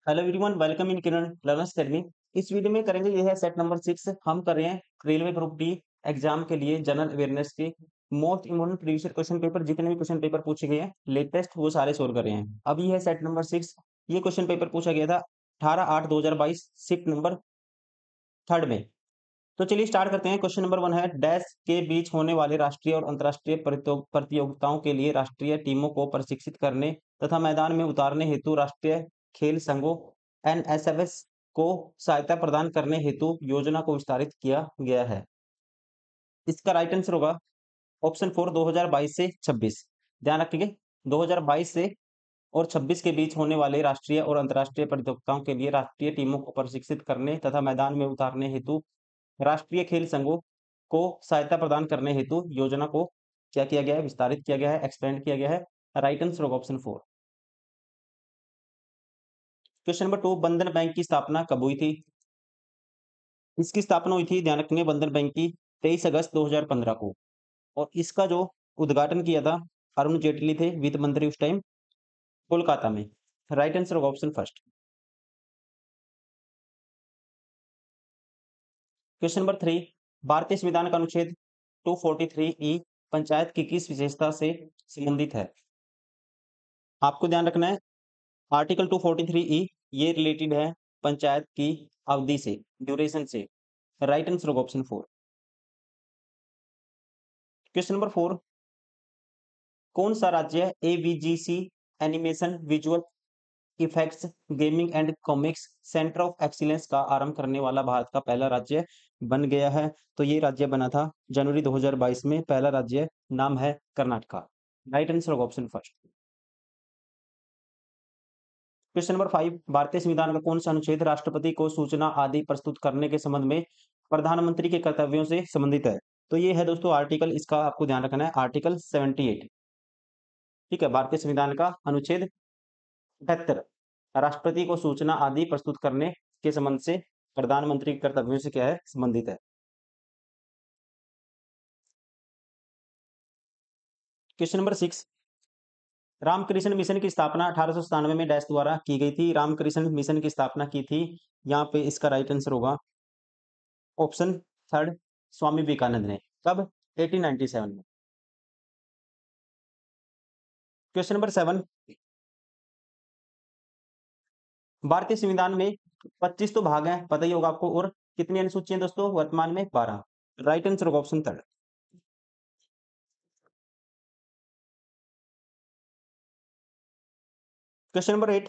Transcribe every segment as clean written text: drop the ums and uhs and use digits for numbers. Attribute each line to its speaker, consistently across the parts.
Speaker 1: Hello everyone, welcome in Kiran learners academy. इस video में करेंगे ये है सेट नंबर 6। हम कर रहे हैं रेलवे ग्रुप डी एग्जाम के लिए जनरल अवेयरनेस के most important previous question paper, जितने भी क्वेश्चन पेपर पूछे गए हैं लेटेस्ट, वो सारे सोल्व कर रहे हैं। अभी है सेट नंबर 6। ये क्वेश्चन पेपर पूछा गया था 18/8/2022 शिफ्ट नंबर 3 में। तो चलिए स्टार्ट करते हैं। क्वेश्चन नंबर 1 है, डैश के बीच होने वाले राष्ट्रीय और अंतर्राष्ट्रीय प्रतियोगिताओं के लिए राष्ट्रीय टीमों को प्रशिक्षित करने तथा मैदान में उतारने हेतु राष्ट्रीय खेल संघों एनएसएफएस को सहायता प्रदान करने हेतु योजना को विस्तारित किया गया है। इसका राइट आंसर होगा ऑप्शन 4, 2022 से 26। ध्यान रखिए, 2022 से और 26 के बीच होने वाले राष्ट्रीय और अंतर्राष्ट्रीय प्रतियोगिताओं के लिए राष्ट्रीय टीमों को प्रशिक्षित करने तथा मैदान में उतारने हेतु राष्ट्रीय खेल संघों को सहायता प्रदान करने हेतु योजना को क्या किया गया है, विस्तारित किया गया है, एक्सपेंड किया गया है। राइट आंसर होगा ऑप्शन 4। क्वेश्चन नंबर 2, बंधन बैंक की स्थापना कब हुई थी? इसकी स्थापना हुई थी, ध्यान रखिए, बंधन बैंक की 23 अगस्त 2015 को। और इसका जो उद्घाटन किया था अरुण जेटली थे, वित्त मंत्री उस टाइम, कोलकाता में। राइट आंसर होगा ऑप्शन फर्स्ट। क्वेश्चन नंबर 3, भारतीय संविधान का अनुच्छेद 243 ई पंचायत की किस विशेषता से संबंधित है? आपको ध्यान रखना है, आर्टिकल 243 ई ये रिलेटेड है पंचायत की अवधि से, ड्यूरेशन से। राइट आंसर होगा ऑप्शन 4। क्वेश्चन नंबर 4, कौन सा राज्य AVGC animation visual effects gaming and comics centre of excellence का आरंभ करने वाला भारत का पहला राज्य बन गया है? तो ये राज्य बना था जनवरी 2022 में। पहला राज्य नाम है कर्नाटका। राइट आंसर होगा ऑप्शन फर्स्ट। क्वेश्चन नंबर 5, भारतीय संविधान का कौन सा अनुच्छेद राष्ट्रपति को सूचना आदि प्रस्तुत करने के संबंध में प्रधानमंत्री के कर्तव्यों से संबंधित है? तो ये है दोस्तों आर्टिकल, इसका आपको ध्यान रखना है, आर्टिकल 78। ठीक है, भारतीय संविधान का अनुच्छेद 78 राष्ट्रपति को सूचना आदि प्रस्तुत करने के संबंध से प्रधानमंत्री के कर्तव्यों से क्या है, संबंधित है। क्वेश्चन नंबर 6, रामकृष्ण मिशन की स्थापना 1897 में डैश द्वारा की गई थी? रामकृष्ण मिशन की स्थापना की थी, यहाँ पे इसका राइट आंसर होगा ऑप्शन थर्ड, स्वामी विवेकानंद ने। कब? 1897 में। क्वेश्चन नंबर 7, भारतीय संविधान में 25 तो भाग हैं, पता ही होगा आपको, और कितनी अनुसूचियां दोस्तों वर्तमान में? 12। राइट आंसर होगा ऑप्शन थर्ड। क्वेश्चन नंबर 8,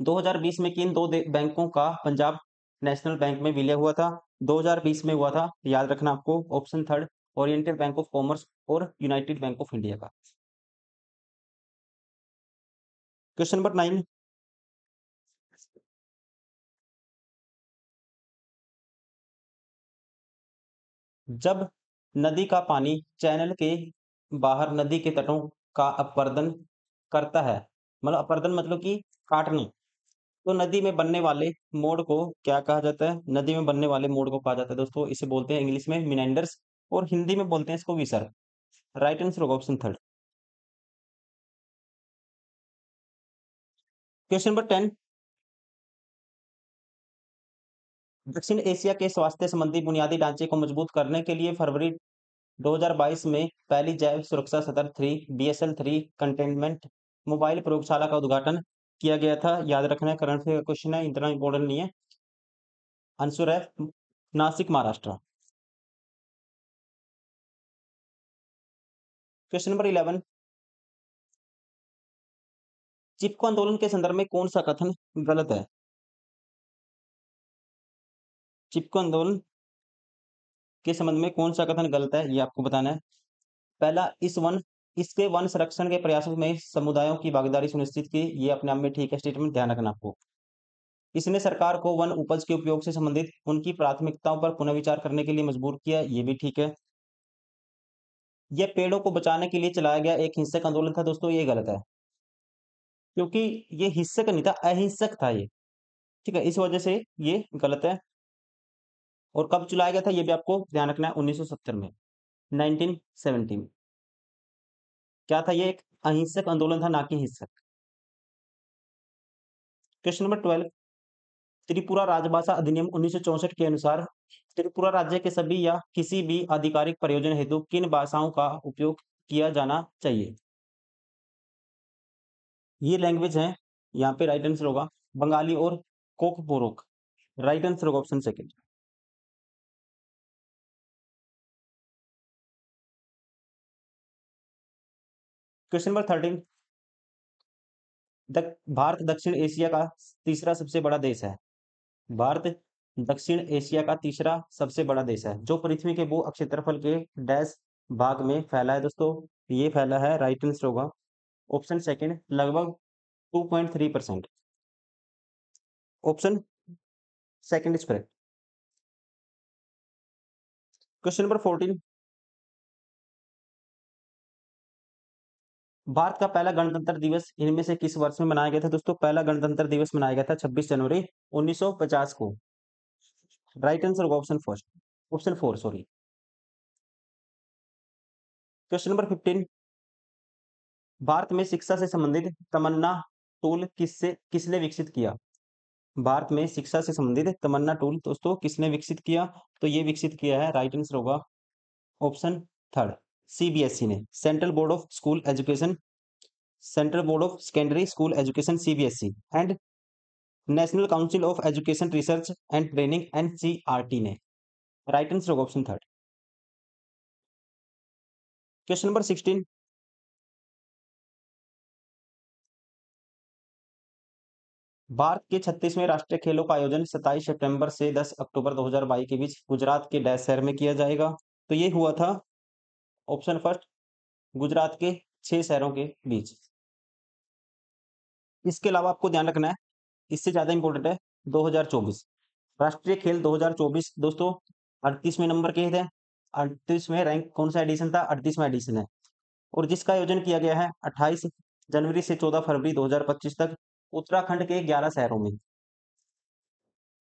Speaker 1: 2020 में किन दो बैंकों का पंजाब नेशनल बैंक में विलय हुआ था? 2020 में हुआ था, याद रखना आपको, option third, oriental bank of commerce और यूनाइटेड बैंक ऑफ इंडिया का। क्वेश्चन नंबर 9, जब नदी का पानी चैनल के बाहर नदी के तटों का अपरदन करता है, मतलब अपरदन मतलब कि काटना, तो नदी में बनने वाले मोड़ को क्या कहा जाता है? नदी में बनने वाले मोड़ को कहा जाता है दोस्तों, इसे बोलते हैं इंग्लिश में मिनेंडर्स, और हिंदी में बोलते हैं इसको विसर्ग। राइट आंसर होगा ऑप्शन थर्ड। क्वेश्चन नंबर 10, दक्षिण एशिया के स्वास्थ्य संबंधी बुनियादी ढांचे को मजबूत करने के लिए फरवरी 2022 में पहली जैव सुरक्षा सतर्क 3 BSL-3 कंटेनमेंट मोबाइल प्रयोगशाला का उद्घाटन किया गया था। याद रखना है, करंट अफेयर क्वेश्चन है, इतना इंपॉर्टेंट नहीं है। आंसर है नासिक, महाराष्ट्र। क्वेश्चन नंबर 11, चिपको आंदोलन के संदर्भ में कौन सा कथन गलत है? चिपको आंदोलन के संबंध में कौन सा कथन गलत है, ये आपको बताना है। पहला, इसके वन संरक्षण के प्रयासों में समुदायों की भागीदारी सुनिश्चित की, ये अपने आप में ठीक है स्टेटमेंट, ध्यान रखना आपको। इसने सरकार को वन उपज के उपयोग से संबंधित उनकी प्राथमिकताओं पर पुनर्विचार करने के लिए मजबूर किया, ये भी ठीक है। यह पेड़ों को बचाने के लिए चलाया गया एक हिंसक आंदोलन था दोस्तों, ये गलत है, क्योंकि ये हिंसक नहीं था, अहिंसक था ये। ठीक है, इस वजह से ये गलत है। और कब चलाया गया था ये भी आपको ध्यान रखना है, 1970 में, 1970 में। क्या था ये? एक अहिंसक आंदोलन था, ना कि हिंसक। क्वेश्चन नंबर 12, त्रिपुरा राजभाषा अधिनियम 1964 के अनुसार त्रिपुरा राज्य के सभी या किसी भी आधिकारिक प्रयोजन हेतु किन भाषाओं का उपयोग किया जाना चाहिए? ये लैंग्वेज है, यहाँ पे राइट आंसर होगा बंगाली और कोकबोरोक। राइट आंसर होगा option second. Question number 13, Bharat दक्षिण एशिया का तीसरा सबसे बड़ा देश है। भारत दक्षिण एशिया का तीसरा सबसे बड़ा देश है जो पृथ्वी के भू क्षेत्रफल के डैश भाग में फैला है दोस्तों। ये फैला है, राइट आंसर होगा ऑप्शन सेकंड, लगभग 2.3%। Option second is correct. Question number 14, Bharat का पहला गणतंत्र दिवस इनमें से किस वर्ष में मनाया गया था दोस्तों? पहला गणतंत्र दिवस मनाया गया था 26 जनवरी 1950 को। राइट आंसर होगा option first, option four sorry. Question number 15, Bharat में शिक्षा से संबंधित तमन्ना टूल किसने विकसित किया? भारत में शिक्षा से संबंधित तमन्ना टूल दोस्तों किसने विकसित किया? तो ये विकसित किया है, राइट आंसर होगा ऑप्शन थर्ड, सीबीएसई ने, central board of school education, central board of secondary school education CBSE and national council of education research and training NCERT ने। राइट आंसर होगा option third. Question number 16, Bharat के 36वें राष्ट्रीय खेलों का आयोजन 27 सितंबर से 10 अक्टूबर 2022 के बीच गुजरात के डैश शहर में किया जाएगा? तो ये हुआ था ऑप्शन फर्स्ट, गुजरात के 6 शहरों के बीच। इसके अलावा आपको ध्यान रखना है, इससे ज्यादा इंपॉर्टेंट है 2024 राष्ट्रीय खेल 2024 दोस्तों 38वें नंबर के थे। 38वें रैंक कौन सा एडिशन था? 38वां एडिशन है, और जिसका आयोजन किया गया है 28 जनवरी से 14 फरवरी 2025 तक उत्तराखंड के 11 शहरों में।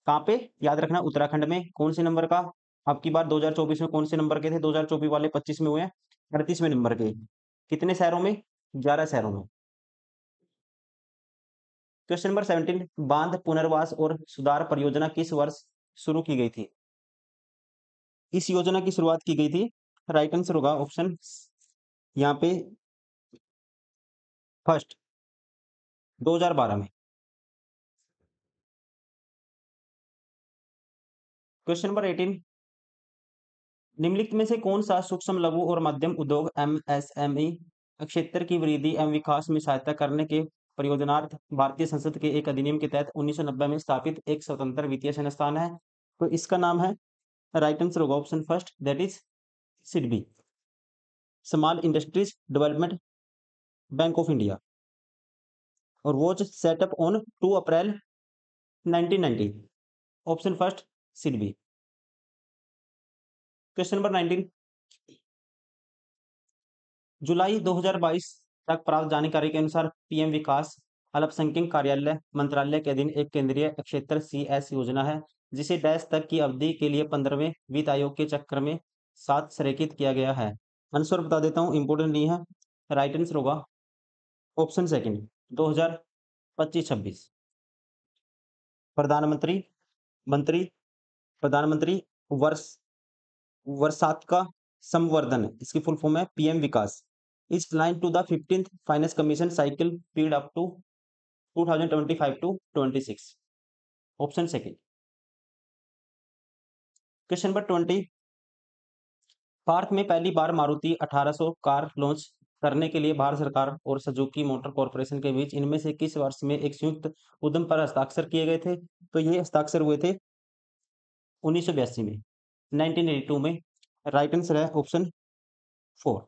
Speaker 1: कहाँ पे? याद रखना, उत्तराखंड में। कौन से नंबर का? अब की बार 2024 में कौन से नंबर के थे? 2024 वाले 25 में हुए हैं, 38वें नंबर के। कितने शहरों में? 11 शहरों में। क्वेश्चन नंबर 17, बांध पुनर्वास और सुधार परियोजना किस वर्ष शुरू की गई थी? इस योजना की शुरुआत की गई थी, राइट आंसर होगा ऑप्शन यहाँ पे फर्स्ट, 2012 में। क्वेश्चन नंबर 18, निम्नलिखित में से कौन सा सूक्ष्म लघु और मध्यम उद्योग एमएसएमई क्षेत्र की वृद्धि एवं विकास में सहायता करने के परियोजनार्थ भारतीय संसद के एक अधिनियम के तहत 1990 में स्थापित एक स्वतंत्र वित्तीय संस्थान है? तो इसका नाम है, राइट आंसर होगा option first, that is SIDBI, small industries development bank of India, और वॉज सेटअप ऑन 2 अप्रैल 1990। Option first, SIDBI. Question number 19, जुलाई 2022 तक प्राप्त जानकारी के अनुसार पीएम विकास अल्पसंख्यक कार्यालय मंत्रालय के अधीन एक केंद्रीय क्षेत्र सीएस योजना है जिसे डैश तक की अवधि के लिए 15वें वित्त आयोग के चक्र में साथ संरेखित किया गया है। आंसर बता देता हूँ, इंपोर्टेंट नहीं है, राइट आंसर होगा ऑप्शन सेकंड, 2025-26। प्रधानमंत्री मंत्री प्रधानमंत्री वर्ष वर्षात का संवर्धन, इसकी फुल फॉर्म है PM Vikas, is line to the 15th finance commission cycle period up to 2025 to 26। Option second. Question number 20, भारत में पहली बार मारुति 1800 कार लॉन्च करने के लिए भारत सरकार और सुजुकी मोटर कॉर्पोरेशन के बीच इनमें से किस वर्ष में एक संयुक्त उद्यम पर हस्ताक्षर किए गए थे? तो ये हस्ताक्षर हुए थे 1982 में, 1982 में। राइट आंसर है ऑप्शन 4।